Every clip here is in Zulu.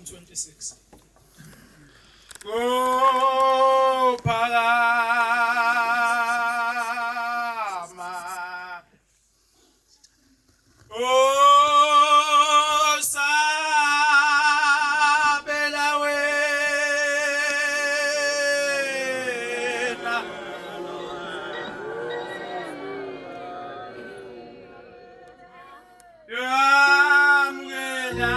126. Oh, Pagama. Oh, Sabela wena. Yamgela.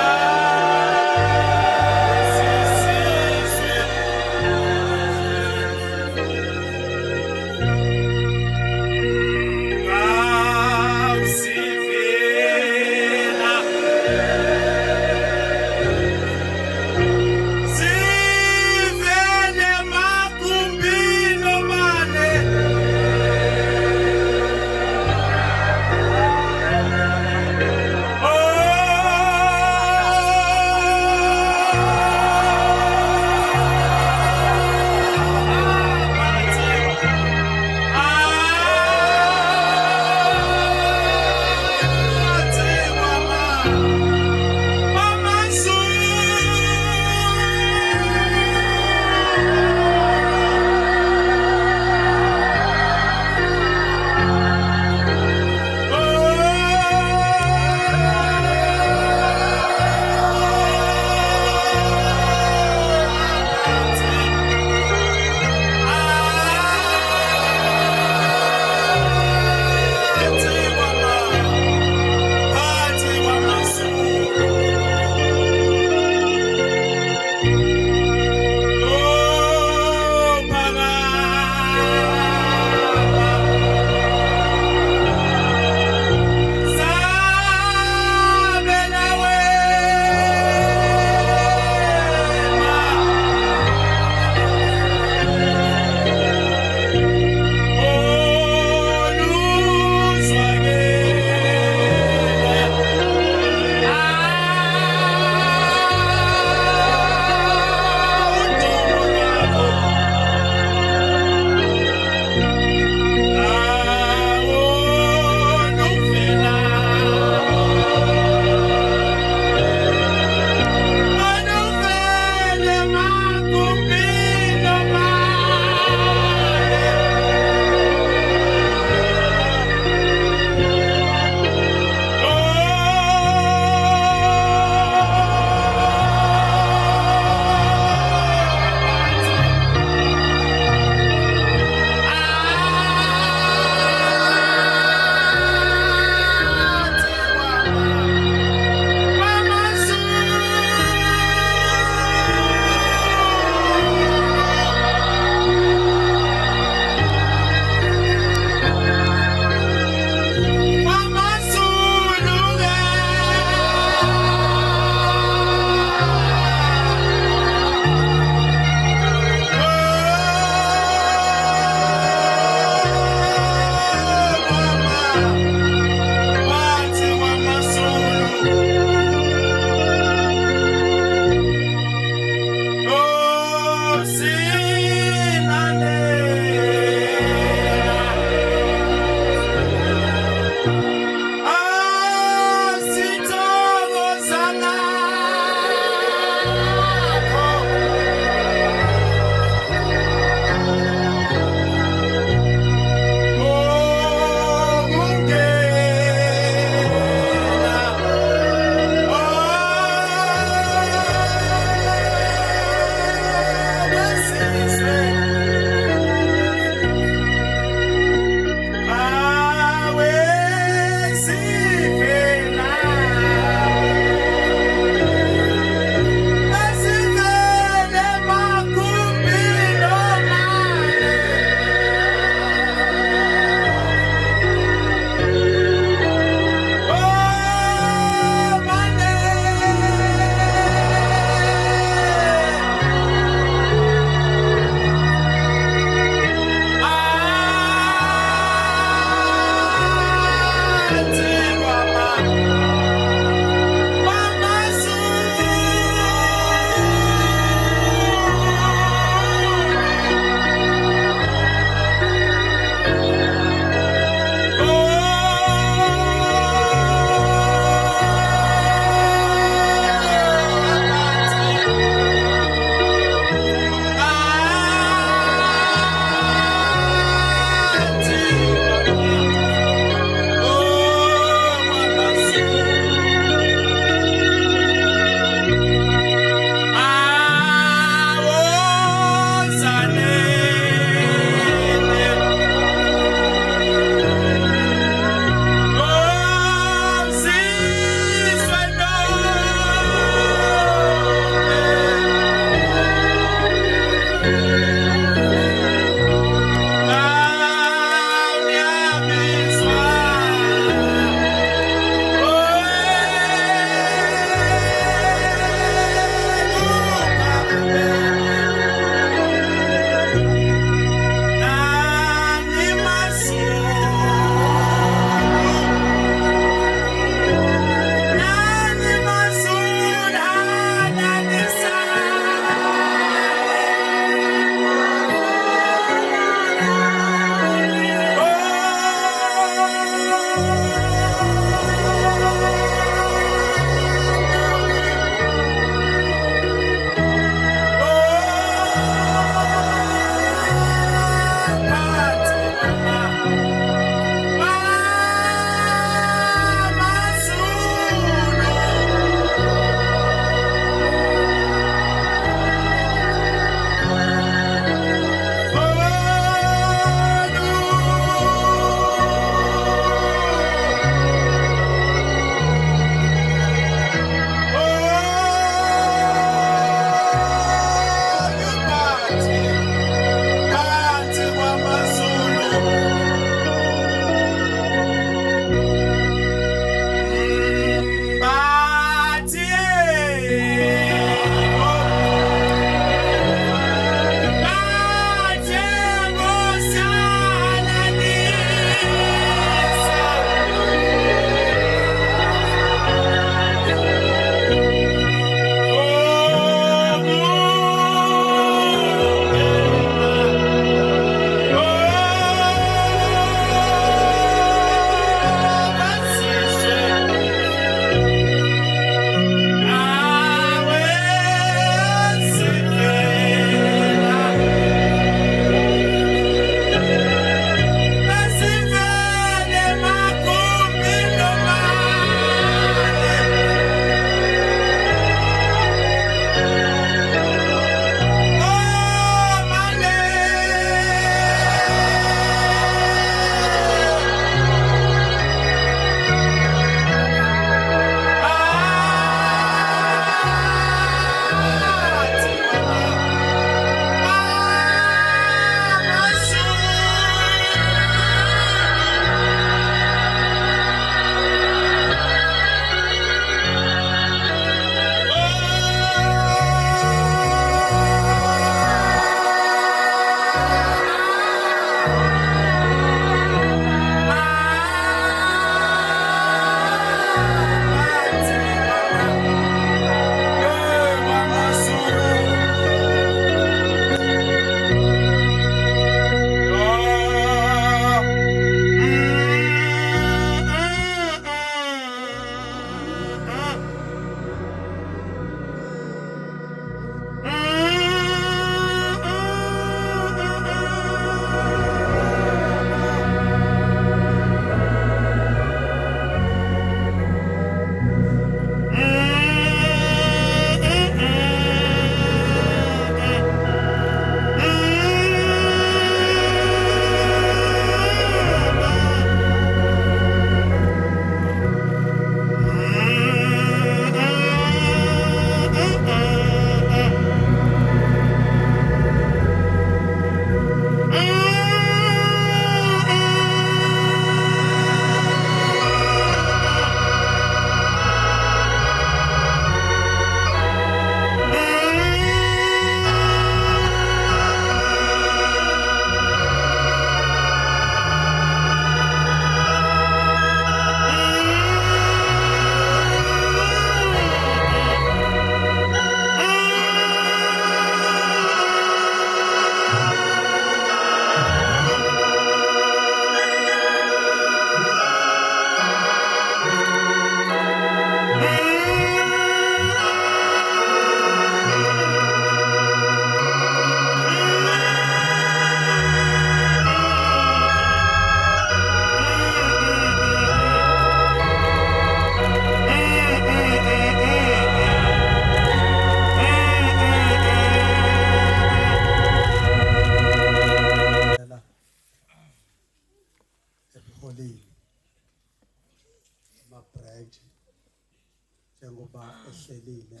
ehlelile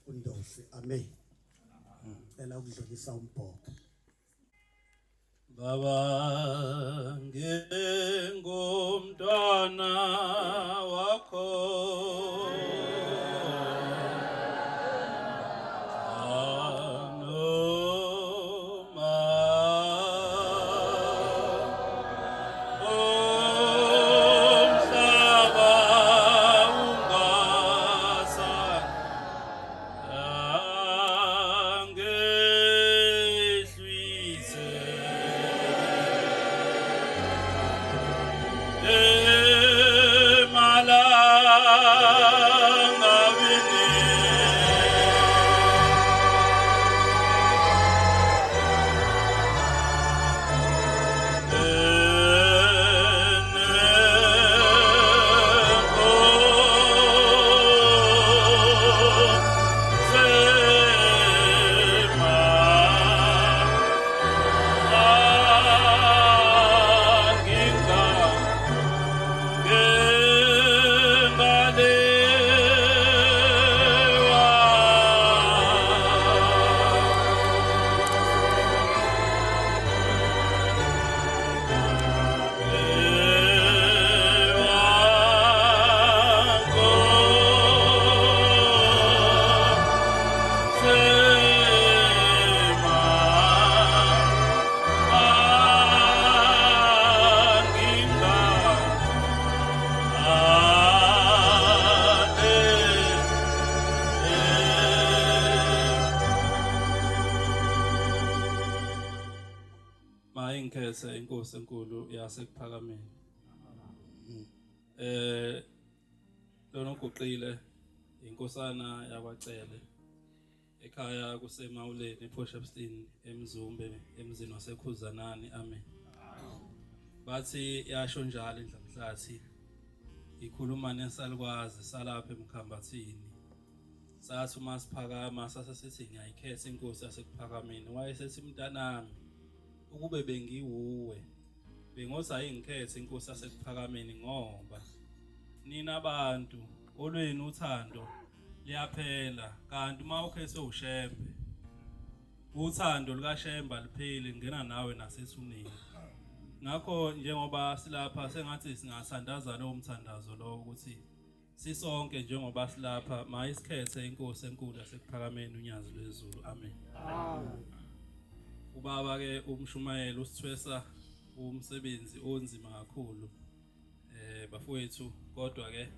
uNdosi. Amen. Cela ukudlulisa umbhobho. Baba ngengomntwana wakho Mayingkhethe inkosi enkulu yasekuphakameni. Lona uguqile inkosana yakwacele ekhaya kusemawuleni ePortshepstone eMzumbe emzini waseKhuzanani. Amen. Bathi yasho njalo indlamhlathi ikhuluma nesalukwazi salapha eMkhambathini. Sathi uma siphakama sasesithi ngiyayikhetha inkosi yasekuphakameni. Wayesethi mntanami ukube bengiwuwe bengothi ayingikhethe inkosi yasekuphakameni ngoba nina abantu olwenu uthando liyaphela kanti uma ukhethe uShembe uthando likaShembe lipheli ngena nawe nasethuneni. Ngakho njengoba silapha sengathi singathandaza lo mthandazo lo ukuthi sisonke njengoba silapha mayisikhethe inkosi enkulu yasekuphakameni uNyazi lwezulu. Amen. Ubaba ke umshumayeli usithwesa umsebenzi onzima kakhulu bafowethu kodwa ke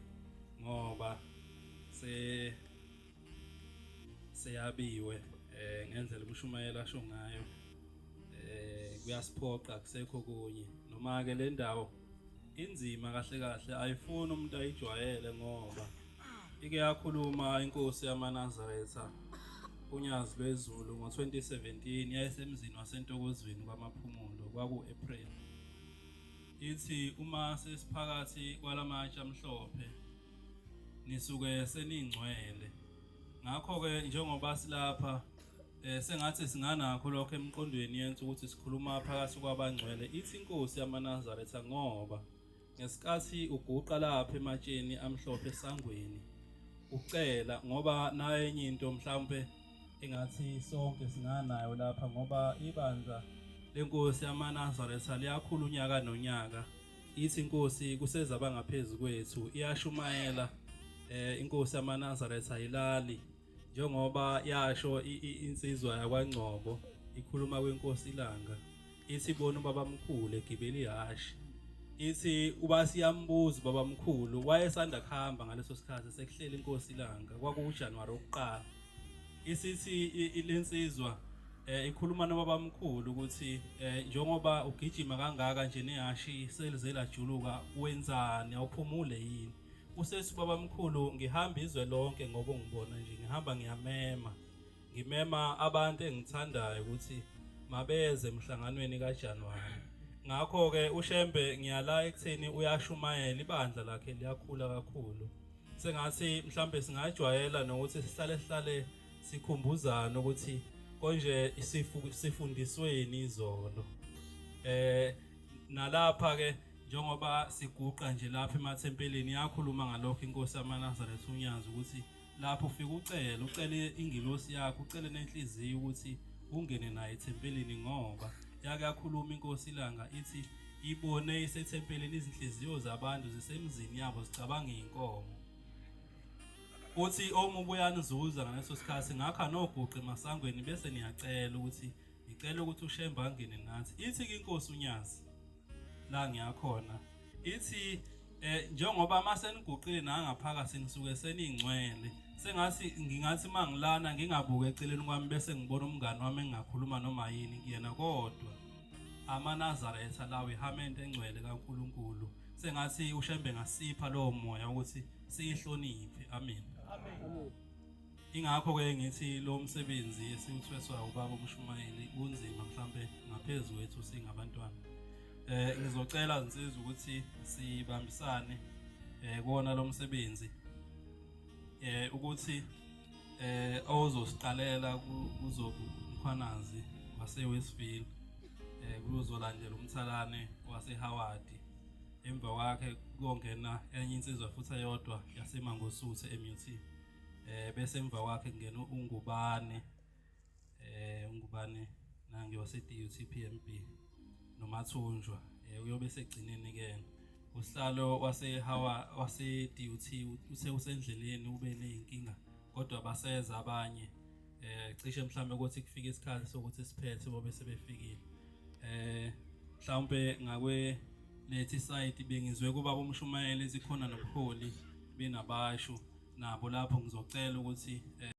ngoba seyabiwe ngendlela umshumayeli asho ngayo kuyasiphoqa kusekho kunye noma ke le ndawo inzima kahle kahle ayifuni umuntu ayijwayele ngoba ike yakhuluma inkosi yamaNazaretha uNyazi lwezulu ngo2017 yayisemzini wasentokozweni kwamaphumulo kwaku-April. Ithi uma sesiphakathi kwalamatshe amhlophe nisuke seningcwele. Ngakho ke njengoba silapha sengathi singanakho lokho emqondweni yenza ukuthi sikhuluma phakathi kwabangcwele. Ithi inkosi yamaNazaretha ngoba ngesikhathi uguqa lapha ematsheni amhlophe esangweni ucela ngoba nayo enye into mhlawumbe engathi sonke singanayo lapha ngoba ibandla lenkosi yamaNazaretha liyakhula unyaka nonyaka. Ithi inkosi kusezaba ngaphezulu kwethu iyashumayela inkosi yamaNazaretha ayilali njengoba yasho insizwa yakwaNgcobo ikhuluma kwenkosi ilanga. Ithi bona ubaba mkhulu egibeli ihashi. Ithi uba siyambuza ubaba mkhulu wayesanda kuhamba ngaleso sikhathi sekuhlela inkosi ilanga kwakuJanuary 1. Isithi ilensizwa ikhuluma nobaba mkhulu ukuthi njengoba ugijima kangaka nje nehashi selizela juluka wenzani awuphumule yini. Usethi baba mkhulu ngihamba izwe lonke ngoba ngibona nje ngihamba ngimema abantu engithandayo ukuthi mabeze emhlanganweni kaJanuary. Ngakho ke uShembe ngiyala ekutheni uyashumayela ibandla lakhe liyakhula kakhulu. Sengathi mhlambe singajwayela nokuthi sihlale sikhumbuzana ukuthi konje sifundisweni izolo. Nalapha ke njengoba siguqa nje lapha emathempelini yakhuluma ngalokho inkosi yamaNazaretha uNyazi ukuthi lapho ufika ucele ingilosi yakho ucele nenhliziyo ukuthi ungene naye ethempelini ngoba yake yakhuluma inkosi ilanga ithi ibone isethempelini izinhliziyo zabantu zisemzini yabo zicabanga inkomo. Uthi omubi uyanizuza ngaleso sikhathi ngakho noguqe emasangweni bese niyacela ukuthi ngicela ukuthi uShemba angene nathi. Ithi ke inkosi uNyazi la ngiyakhona ithi njengoba maseniguqile nangaphakathi nisuke seningcwele sengathi ngingathi mangilana ngingabuke eceleni kwami bese ngibona umngani wami engakhuluma noma yini kuyena kodwa amaNazaretha lawo ihamente engcwele kaNkuluNkulu sengathi uShembe ngasipha lowo moya ukuthi siyihloniphe. Amen. Ingakho ke ngithi lo msebenzi esiwuthweswa ubaba uMshumayeli unzima mhlambe ngaphezulu kwethu singabantwana. Ngizocela insizwa ukuthi sibambisane kuona lo msebenzi ukuthi ozosiqalela kuzobu Mkhwanazi waseWestville kuzolandela umthalane waseHoward emva kwakhe kuyongena enye insizwa futhi eyodwa yaseMangosuthu eMUT bese emva kwakhe kungena uNgubane nange wase-DUT PMB noMathunjwa uyobe segcineni ke usihlalo wase-DUT usendleleni ube neyinkinga kodwa baseza abanye cishe mhlambe ukuthi kufike isikhathi sokuthi siphethe bobe sebefikile mhlawumbe ngakwe lethi site bengizwe kuba uMshumayeli zikhona nobuholi benabasho nabo lapho ngizocela ukuthi